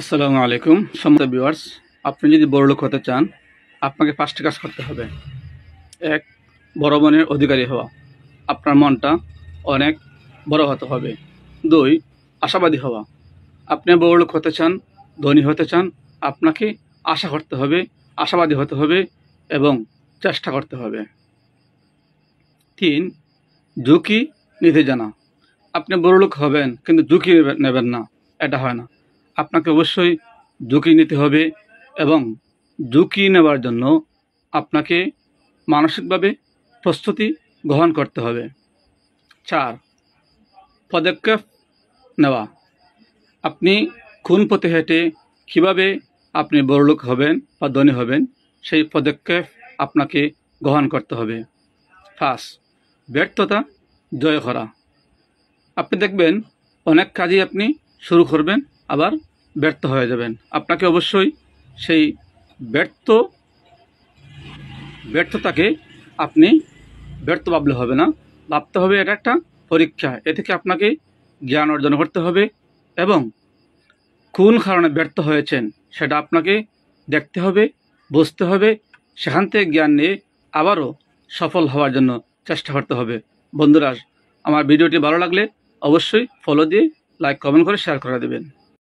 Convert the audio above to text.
আসসালামু আলাইকুম সম্মানিত ভিউয়ার্স। আপনি যদি বড়লোক হতে চান, আপনাকে 5টি কাজ করতে হবে। 1. বড় মনের অধিকারী হওয়া, আপনার মনটা অনেক বড় হতে হবে। 2. আশাবাদী হওয়া, আপনি বড়লোক হতে চান, ধনী হতে চান, আপনাকে আশা করতে হবে, আশাবাদী হতে হবে এবং চেষ্টা করতে হবে। 3. ঝুঁকি নিতে জানা, আপনি বড়লোক হবেন কিন্তু ঝুঁকি নেবেন না, এটা হয় না। আপনাকে অবশ্যই ঝুঁকি নিতে হবে এবং ঝুঁকি নেওয়ার জন্য আপনাকে মানসিকভাবে প্রস্তুতি গ্রহণ করতে হবে। 4. পদক্ষেপ নেওয়া, আপনি কোন পথে হেঁটে কীভাবে আপনি বড়লোক হবেন বা ধনী হবেন, সেই পদক্ষেপ আপনাকে গ্রহণ করতে হবে। 5. ব্যর্থতা জয় করা, আপনি দেখবেন অনেক কাজই আপনি শুরু করবেন, আবার ব্যর্থ হয়ে যাবেন। আপনাকে অবশ্যই সেই ব্যর্থতাকে আপনি ব্যর্থ ভাবলে হবে না, ভাবতে হবে এটা একটা পরীক্ষা। এ থেকে আপনাকে জ্ঞান অর্জন করতে হবে এবং কোন কারণে ব্যর্থ হয়েছেন সেটা আপনাকে দেখতে হবে, বুঝতে হবে, সেখান থেকে জ্ঞান নিয়ে আবারও সফল হওয়ার জন্য চেষ্টা করতে হবে। বন্ধুরা, আমার ভিডিওটি ভালো লাগলে অবশ্যই ফলো দিয়ে লাইক কমেন্ট করে শেয়ার করে দেবেন।